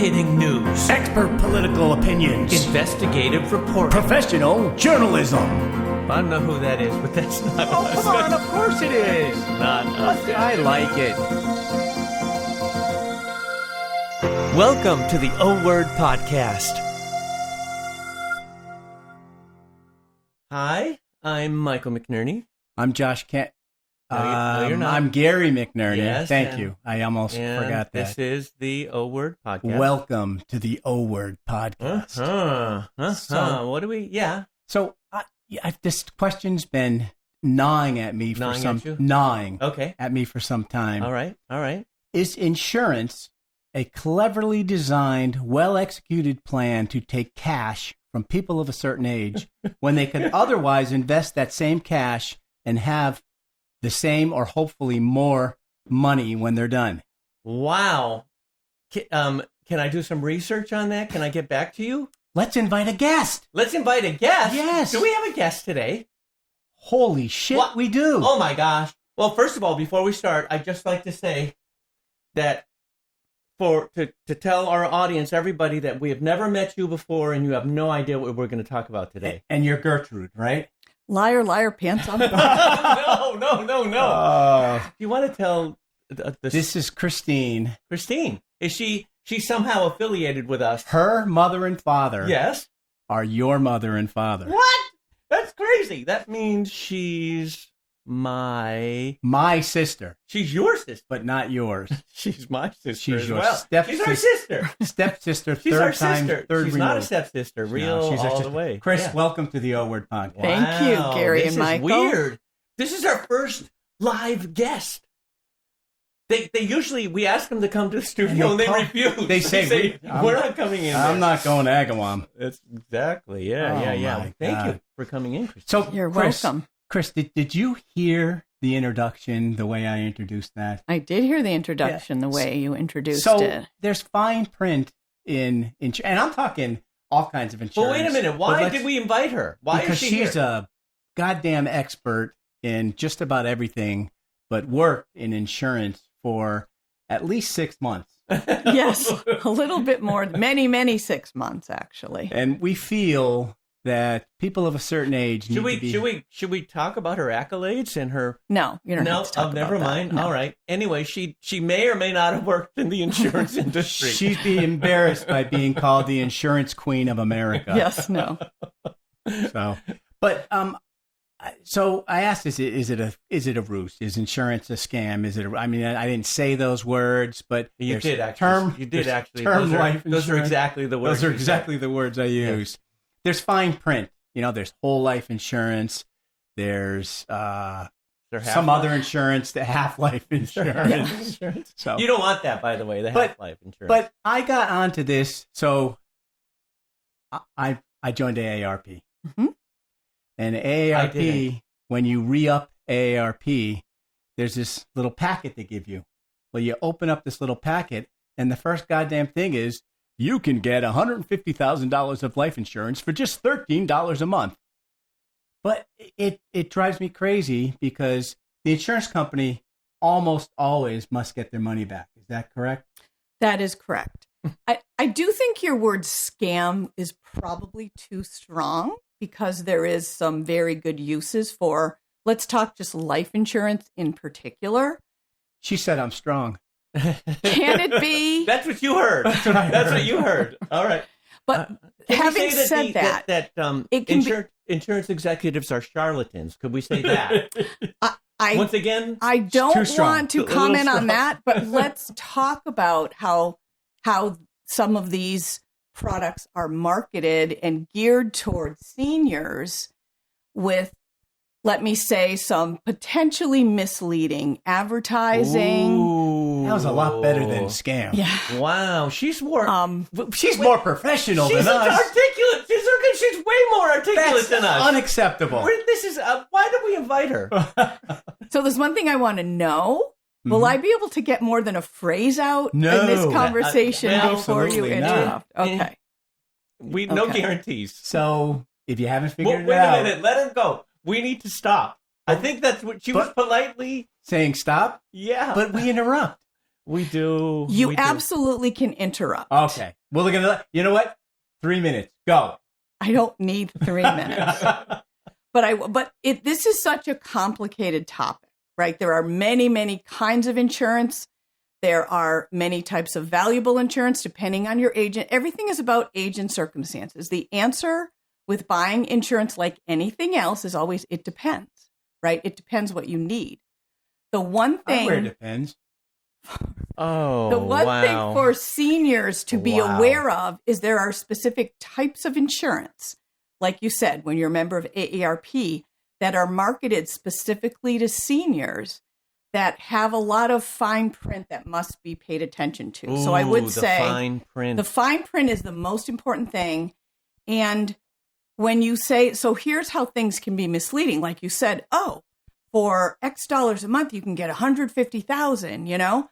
hard-hitting news, expert political opinions, investigative reporting, professional journalism. I don't know who that is, but that's not Oh, us. come on, of course it is. Not us. I like it. Welcome to the O Word Podcast. Hi, I'm Michael McNerney. I'm Josh Kent. No, you're not. I'm Gary McNerney. Yes, Thank you. I almost And forgot that. This is the O Word Podcast. Welcome to the O Word Podcast. So- What do we? Yeah. So this question's been gnawing at me Gnawing for some at you? gnawing Okay. at me for some time. All right. Is insurance a cleverly designed, well-executed plan to take cash from people of a certain age when they could otherwise invest that same cash and have the same or hopefully more money when they're done? Wow. Can I do some research on that? Can I get back to you? Let's invite a guest. Let's invite a guest. Yes. Do we have a guest today? Holy shit, What? we do. Oh my gosh. Well, first of all, before we start, I'd just like to say that to tell our audience, everybody, that we have never met you before and you have no idea what we're going to talk about today. And you're Gertrude, right? Liar, liar, pants on fire. No. You want to tell This is Christine. Christine? Is she's somehow affiliated with us? Her mother and father Yes. are your mother and father. What? That's crazy. That means she's my... My sister, She's your sister. but not yours. She's my sister She's as your well. stepsister. She's our sister. Stepsister, She's third our time, sister. third She's not a removed. stepsister. Real No, she's our all sister. the way. Chris, Yeah. welcome to the O Word Podcast. Thank you, Gary this and Michael. Is weird. This is our first live guest. They usually, we ask them to come to the studio and they refuse. They say, we're not coming in. I'm there." not going to Agawam. That's exactly. Yeah. Oh, Yeah. my Thank God. you for coming in, Chris. So, You're Chris, welcome. Chris, did you hear the introduction, the way I introduced that? I did hear the introduction, the way you introduced So it. there's fine print in and I'm talking all kinds of insurance. Well, wait a minute. Why did we invite her? Why because is she she's here? a goddamn expert in just about everything, but worked in insurance for at least 6 months. Yes, a little bit more, many 6 months, actually. And we feel that people of a certain age need to be... Should we talk about her accolades and her? No, you don't have to talk never about mind. that. No. All right. Anyway, she may or may not have worked in the insurance industry. She'd be embarrassed by being called the insurance queen of America. Yes, no. So I asked, is it a ruse? Is insurance a scam? Is it? I mean, I didn't say those words, but You did actually. Term life Those are insurance. exactly the words. Those are you exactly the words I used. There's fine print. There's whole life insurance. There's said. They're some half-life. other insurance, the half-life insurance. Insurance. So, You don't want that, by the way. The But- half-life insurance. but I got onto this. So I joined AARP. Mhm. And I AARP, didn't. when you re-up AARP, there's this little packet they give you. Well, you open up this little packet, and the first goddamn thing is, you can get $150,000 of life insurance for just $13 a month. But it drives me crazy because the insurance company almost always must get their money back. Is that correct? That is correct. I do think your word scam is probably too strong because there is some very good uses for, let's talk just life insurance in particular. She said I'm strong. Can it be? That's what you heard. That's what I That's heard. what you heard. All right. But Can we having say said that, it can be- insurance executives are charlatans. Could we say that? Once again, I too don't strong. want A to little comment strong. on that, but let's talk about how some of these products are marketed and geared towards seniors with, let me say, some potentially misleading advertising. Ooh. That was a lot better than scam. Yeah. Wow, she's more. She's more professional She's than us. articulate. She's way more articulate That's than us. unacceptable. This is. Why did we invite her? So there's one thing I want to know. Will I be able to get more than a phrase out No. in this conversation Well, before you absolutely not. interrupt? Okay. No Okay. guarantees. So if you haven't Well, figured wait it out, a minute. Let her go. We need to stop. I think that's what she was politely. saying stop, Yeah. but we interrupt. We do. You we do. absolutely can interrupt. Okay. Well, you know what? 3 minutes. Go. I don't need 3 minutes. This is such a complicated topic, right? There are many, many kinds of insurance. There are many types of valuable insurance depending on your agent. Everything is about age and circumstances. The answer with buying insurance, like anything else, is always it depends, right? It depends what you need. The one thing Where it depends. The one thing for seniors to be aware of is there are specific types of insurance, like you said, when you're a member of AARP, that are marketed specifically to seniors that have a lot of fine print that must be paid attention to. So I would say the fine print is the most important thing. And when you say, so here's how things can be misleading. Like you said, for X dollars a month, you can get 150,000, you know?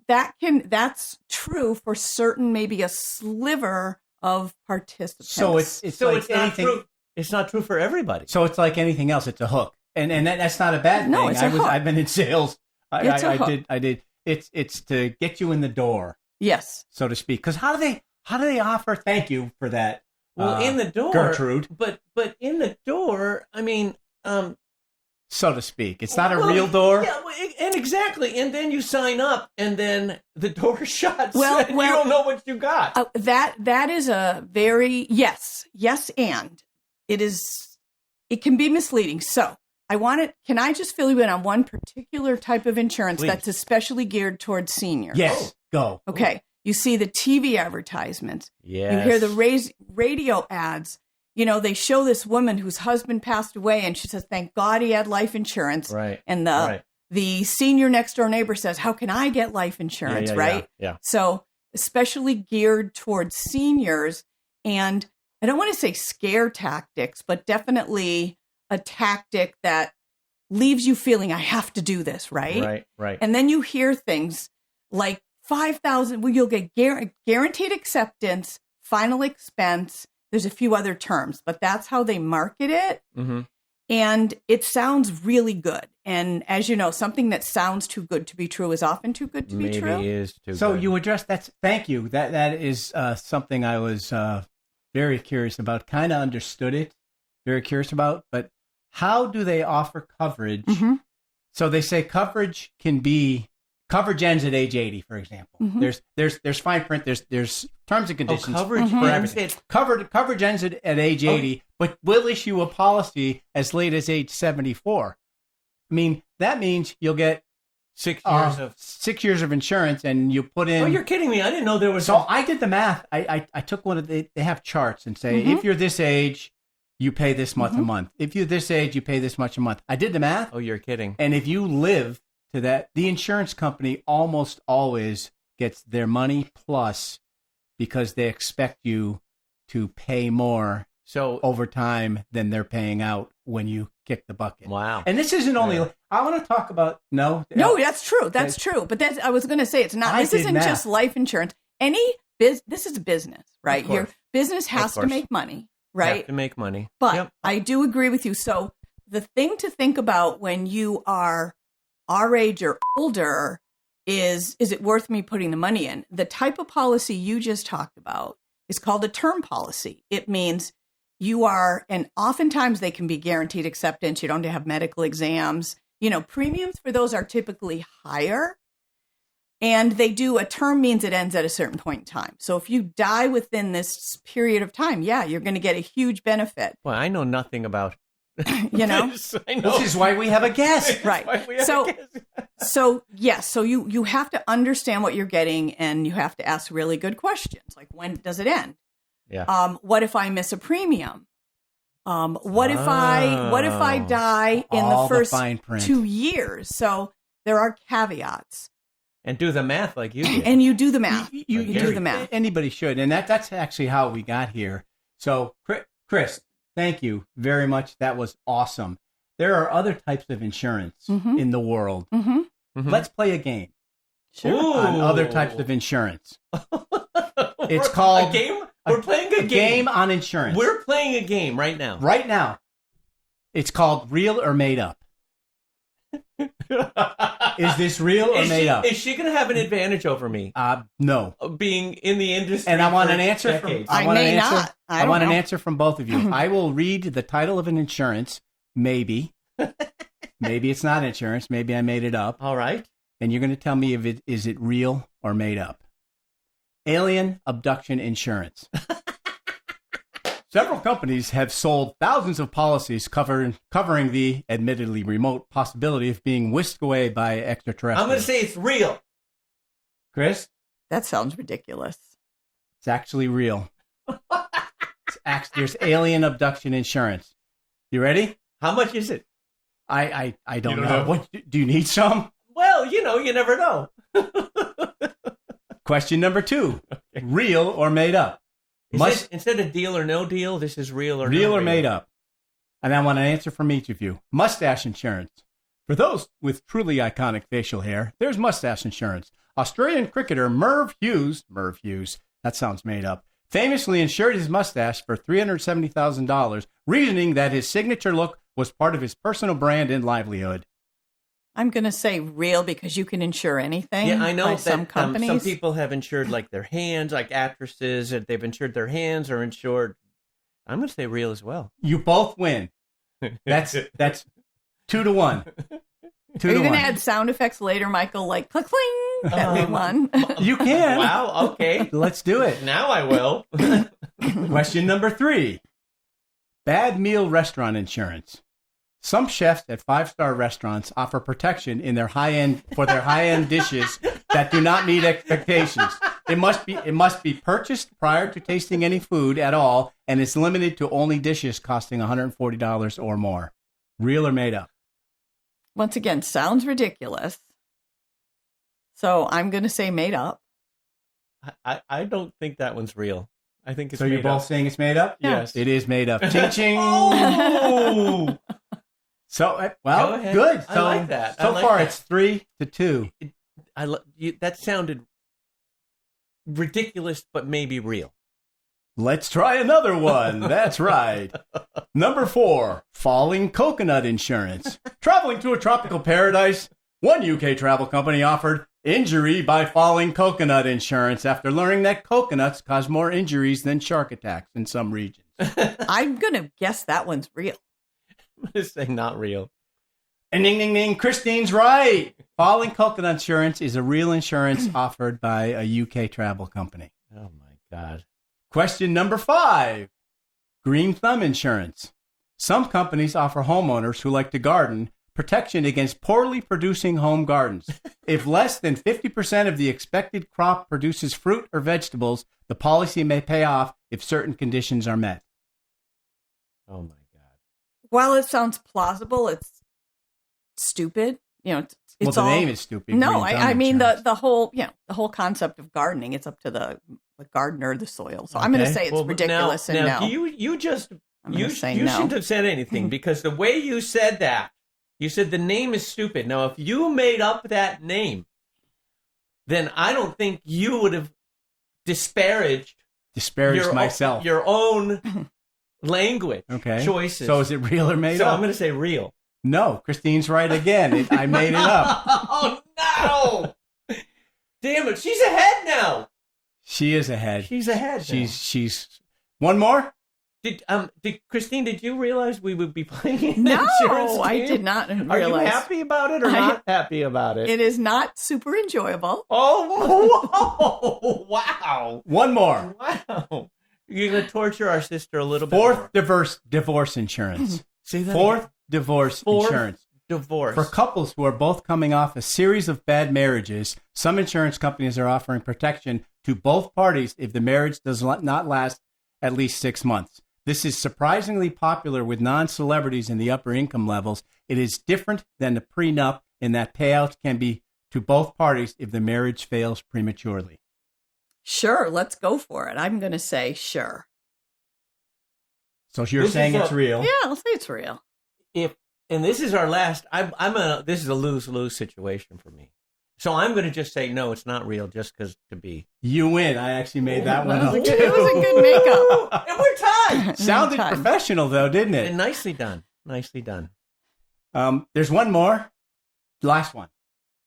That's true for certain, maybe a sliver of participants. So it's like anything. Not true. It's not true for everybody. So it's like anything else. It's a hook, and that's not a bad thing. No, it's a hook. I've been in sales. I did. It's to get you in the door. Yes, so to speak. Because how do they offer? Thank you for that. Well, in the door, Gertrude. But in the door, I mean, so to speak, it's not a real door. Yeah, and exactly. And then you sign up, and then the door shuts. Well, and you don't know what you got. That is a very yes, and it can be misleading. So can I just fill you in on one particular type of insurance Please. that's especially geared towards seniors? Yes, go. Okay. You see the TV advertisements. Yes. You hear the radio ads. You know, they show this woman whose husband passed away, and she says, thank God he had life insurance. Right. And the senior next door neighbor says, how can I get life insurance, right? Yeah. So especially geared towards seniors. And I don't want to say scare tactics, but definitely a tactic that leaves you feeling, I have to do this, right? Right. And then you hear things like 5,000, well, you'll get guaranteed acceptance, final expense. There's a few other terms, but that's how they market it. Mm-hmm. And it sounds really good. And as you know, something that sounds too good to be true is often too good to be true. Maybe is too So good. you addressed that. Thank you. That is something I was very curious about. Kind of understood it. Very curious about. But how do they offer coverage? Mm-hmm. So they say coverage ends at age 80, for example. Mm-hmm. There's fine print. There's terms and conditions. coverage Mm-hmm. for ends everything. at- Coverage ends at age 80, but will issue a policy as late as age 74. I mean, that means you'll get 6 years of. 6 years of insurance, and you put in. Oh, you're kidding me! I didn't know there was. So I did the math. I took one of they have charts and say, Mm-hmm. if you're this age, you pay this much a month. If you're this age, you pay this much a month. I did the math. Oh, you're kidding. And if you live to that, the insurance company almost always gets their money plus, because they expect you to pay more So over time than they're paying out when you kick the bucket. wow. And this isn't only, Yeah. I want to talk about, No, that's true. That's true. But I was going to say, it's not, I this did isn't math. just life insurance. This is a business, right? Of course. Your business has to course. make money, Have right? to make money. But Yep. I do agree with you. So the thing to think about when you are our age or older is it worth me putting the money in? The type of policy you just talked about is called a term policy. It means you are, and oftentimes they can be guaranteed acceptance. You don't have medical exams. You know, premiums for those are typically higher. And a term means it ends at a certain point in time. So if you die within this period of time, you're going to get a huge benefit. Well, I know nothing about. You know? this. I know. This is why we have a guest. Right. Why we have So- a guest. So yes, so you have to understand what you're getting, and you have to ask really good questions, like when does it end? Yeah. What if I miss a premium? What if I die in All the first fine print. 2 years? So there are caveats, And do the math like you did. and you do the math. You Like do Gary. the math. Anybody should. And that's actually how we got here. So, Chris, thank you very much. That was awesome. There are other types of insurance Mhm. in the world. Mm-hmm. Mhm. Let's play a game Sure. Ooh. on other types of insurance. It's We're- called a game. We're playing a game on insurance. We're playing a game right now. Right now. It's called Real or Made Up. Is this real or made up? Is she going to have an advantage over me? No. Being in the industry, And I want for an answer from. decades? I may not. I want an answer from both of you. I will read the title of an insurance. Maybe. Maybe it's not insurance. Maybe I made it up. All right. And you're going to tell me if it is it real or made up. Alien abduction insurance. Several companies have sold thousands of policies covering the admittedly remote possibility of being whisked away by extraterrestrials. I'm going to say it's real. Chris? That sounds ridiculous. It's actually real. There's alien abduction insurance. You ready? How much is it? I don't know. What, do you need some? Well, you never know. Question number 2. Okay. Real or made up? Instead of deal or no deal, this is real or real no or real? made up? And I want an answer from each of you. Mustache insurance. For those with truly iconic facial hair, there's mustache insurance. Australian cricketer Merv Hughes, that sounds made up, famously insured his mustache for $370,000, reasoning that his signature look was part of his personal brand and livelihood. I'm going to say real because you can insure anything. Yeah, I know by that some companies. some people have insured like their hands, like actresses, and they've insured their hands or insured. I'm going to say real as well. You both win. That's 2 to 1. 2 Are you to going 1. to add sound effects later, Michael? Like click cling that we won. You can. Wow. Okay. Let's do it. Now I will. Question number 3. Bad meal restaurant insurance. Some chefs at 5-star restaurants offer protection in their high-end dishes that do not meet expectations. It must be purchased prior to tasting any food at all, and it's limited to only dishes costing $140 or more. Real or made up? Once again, sounds ridiculous. So I'm going to say made up. I don't think that one's real. I think it's so. made You're both up. saying it's made up? Yes. It is made up. Ching-ching. Oh! So, well, Go ahead. good. So, I like that. So I like far, that. it's 3 to 2. That sounded ridiculous, but maybe real. Let's try another one. That's right. Number 4, falling coconut insurance. Traveling to a tropical paradise, one UK travel company offered injury by falling coconut insurance after learning that coconuts cause more injuries than shark attacks in some regions. I'm going to guess that one's real. I'm going to say not real. And ding, ding, ding. Christine's right. Falling coconut insurance is a real insurance offered by a UK travel company. Oh, my God. Question number 5, green thumb insurance. Some companies offer homeowners who like to garden protection against poorly producing home gardens. If less than 50% of the expected crop produces fruit or vegetables, the policy may pay off if certain conditions are met. Oh, my God. While it sounds plausible, it's stupid. It's Well, the all, name is stupid. No, green thumb I mean insurance. the whole concept of gardening. It's up to the gardener, the soil. So I'm going to say it's ridiculous and now, no. You just I'm gonna say you no. shouldn't have said anything because the way you said that, you said the name is stupid. Now, if you made up that name, then I don't think you would have disparaged myself. your own language choices. So is it real or made So up? I'm going to say real. No, Christine's right again. I made it up. Oh, no. Damn it. She's ahead now. She is ahead. She's ahead now. She's one more? Did Christine, did you realize we would be playing an No, insurance I game? did not Are you realize. happy about it or not happy about it? It is not super enjoyable. Oh, wow. One more. Wow. You're going to torture our sister a little bit more. Fourth divorce insurance. Say that Fourth again. divorce Fourth insurance. Divorce. For couples who are both coming off a series of bad marriages, some insurance companies are offering protection to both parties if the marriage does not last at least 6 months. This is surprisingly popular with non-celebrities in the upper income levels. It is different than the prenup in that payouts can be to both parties if the marriage fails prematurely. Sure, let's go for it. I'm going to say sure. So you're saying it's real? Yeah, I'll say it's real. And this is our last. This is a lose-lose situation for me. So I'm going to just say no, it's not real, just because to be. You win. I actually made that one up. It was a good makeup. And we're tied. Sounded professional, though, didn't it? And nicely done. Nicely done. There's one more. Last one.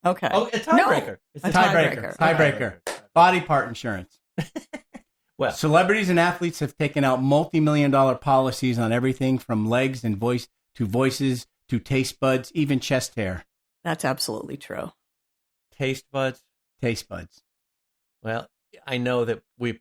Okay. Oh, a tiebreaker. No, It's a a tiebreaker. Tiebreaker. Body part insurance. Well, Celebrities and athletes have taken out multi-million-dollar policies on everything from legs and voice to voices to taste buds, even chest hair. That's absolutely true. taste buds. Taste buds. Well, I know that we've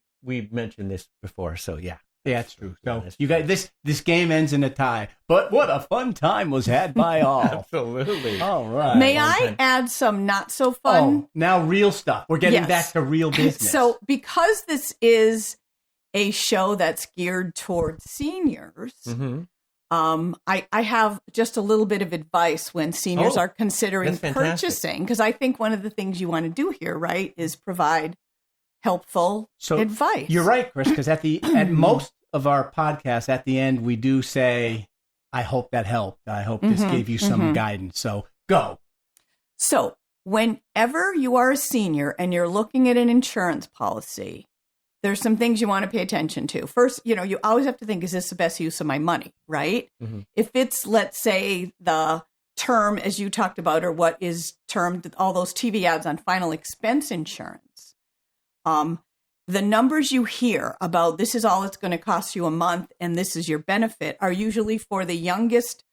mentioned this before, so yeah. Yeah, that's true. So That's you guys, this game ends in a tie. But what a fun time was had by all. Absolutely. All right. May I add some not so fun? Oh, now real stuff. We're getting Yes. back to real business. So, because this is a show that's geared towards seniors, Mm-hmm. I have just a little bit of advice when seniors Oh, are considering that's fantastic. purchasing, because I think one of the things you want to do here, right, is provide helpful advice. You're right, Chris, because at most of our podcasts, at the end, we do say, I hope that helped. I hope this gave you some guidance. So go. So, whenever you are a senior and you're looking at an insurance policy, there's some things you want to pay attention to. First, you always have to think, is this the best use of my money, right? Mm-hmm. If it's, let's say, the term, as you talked about, or what is termed all those TV ads on final expense insurance, the numbers you hear about this is all it's going to cost you a month and this is your benefit are usually for the youngest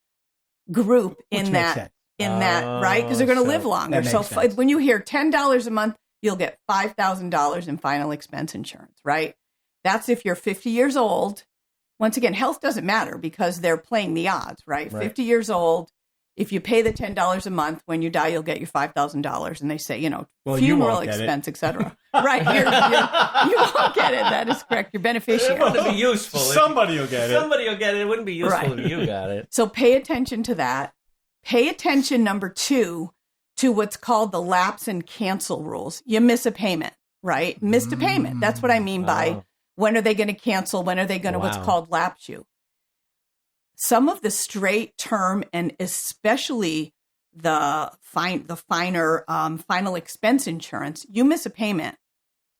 group Which in makes that, sense. right? Because they're going to live That longer. makes So sense. when you hear $10 a month, you'll get $5,000 in final expense insurance, right? That's if you're 50 years old. Once again, health doesn't matter because they're playing the odds, right? 50 years old. If you pay the $10 a month, when you die, you'll get your $5,000. And they say, Well, you funeral won't get it. expense, et cetera. Right. You won't get it. That is correct. Your beneficiary. It wouldn't be useful. Somebody will get it. Somebody will get it. It wouldn't be useful Right. if you got it. So pay attention to that. Pay attention, number 2, to what's called the lapse and cancel rules. You miss a payment, right? Missed a payment. That's what I mean by Wow. when are they going to cancel? When are they going to what's Wow. called lapse you? Some of the straight term and especially the finer final expense insurance, you miss a payment,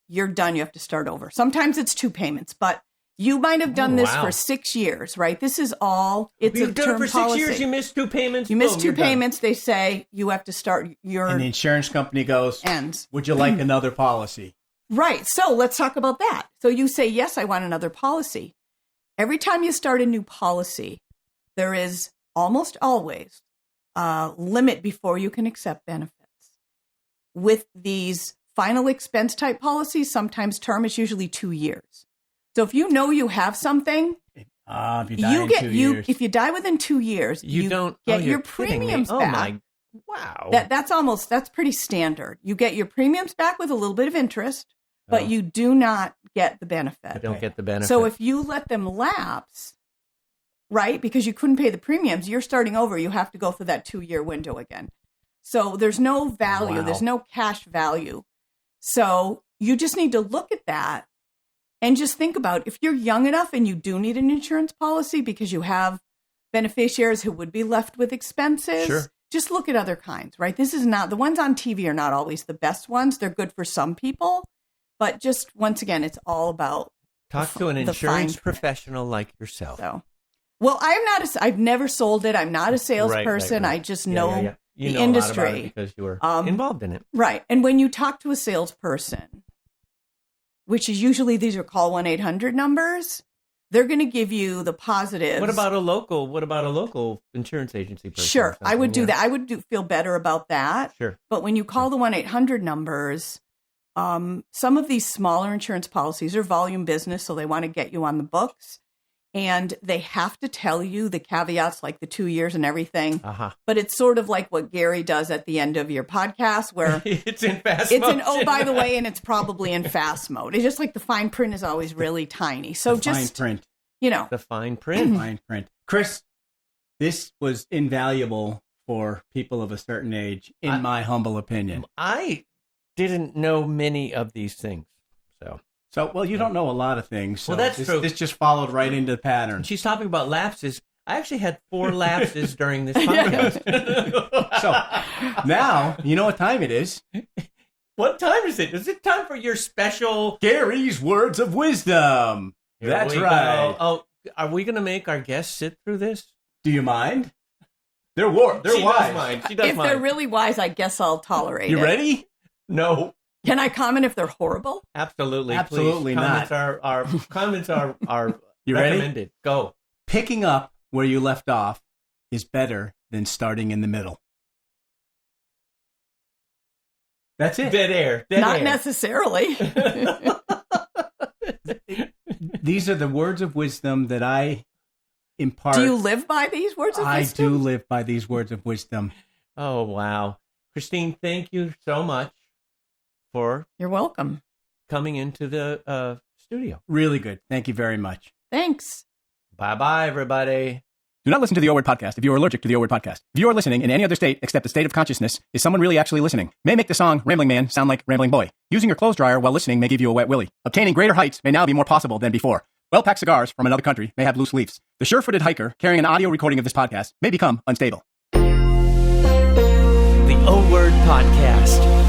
you're done. You have to start over. Sometimes it's 2 payments, but you might have done this wow. for 6 years, right? This is all, it's You've a done term it for 6 policy. years. You missed 2 payments. You miss boom, 2 you're done. payments. They say you have to start your And the insurance company goes, ends. would you like another policy? Right. So let's talk about that. So you say, yes, I want another policy. Every time you start a new policy, there is almost always a limit before you can accept benefits. With these final expense type policies, sometimes term is usually 2 years. So if you know you have something, If you die in 2 years. if you die within 2 years, You don't get oh, your you're kidding me. premiums Oh back. my! Wow. That's pretty standard. You get your premiums back with a little bit of interest, but Oh. you do not get the I benefit. don't get the benefit. So if you let them lapse, right, because you couldn't pay the premiums, you're starting over. You have to go through that 2-year window again. So there's no value. Wow. There's no cash value. So you just need to look at that and just think about if you're young enough and you do need an insurance policy because you have beneficiaries who would be left with expenses. Sure. Just look at other kinds, right? This is not, the ones on TV are not always the best ones. They're good for some people, but just once again, it's all about talk to an the insurance fine print. professional like yourself. So, well, I've never sold it. I'm not a salesperson. Right. I just Yeah, know yeah, yeah. You the know a lot about industry. it because you were Um, involved in it. Right. And when you talk to a salesperson, which is usually these are call 1-800 numbers, they're going to give you the positives. What about a local insurance agency person? or Sure, I would something? do that. I would feel better about that. Sure. But when you call the 1-800 numbers, some of these smaller insurance policies are volume business, so they want to get you on the books. And they have to tell you the caveats, like the 2 years and everything. Uh-huh. But it's sort of like what Gary does at the end of your podcast, where It's in fast it's motion. an, oh, by the way, and it's probably in fast mode. It's just like the fine print is always really tiny. So fine just, print. The fine print. Fine print. Chris, this was invaluable for people of a certain age, in my humble opinion. I didn't know many of these things. So, well, you don't know a lot of things. So Well, that's true. This just followed right into the pattern. And she's talking about lapses. I actually had 4 lapses during this podcast. So now you know what time it is. What time is it? Is it time for your special? Gary's words of wisdom. Here That's we right. go. Oh, are we going to make our guests sit through this? Do you mind? They're warm. They're She wise. does Mine. She does If mine. they're really wise, I guess I'll tolerate You it. ready? No. Can I comment if they're horrible? Absolutely. Absolutely please. not. Comments are You ready? recommended. Go. Picking up where you left off is better than starting in the middle. That's it. Dead air. Dead Not air. necessarily. These are the words of wisdom that I impart. Do you live by these words of I wisdom? do live by these words of wisdom. Oh, wow. Christine, thank you so much for You're welcome. coming into the studio. Really good. Thank you very much. Thanks. Bye-bye, everybody. Do not listen to the O Word podcast if you are allergic to the O Word podcast. If you are listening in any other state except the state of consciousness, is someone really actually listening? May make the song Rambling Man sound like Rambling Boy. Using your clothes dryer while listening may give you a wet willy. Obtaining greater heights may now be more possible than before. Well-packed cigars from another country may have loose leaves. The sure-footed hiker carrying an audio recording of this podcast may become unstable. The O Word Podcast.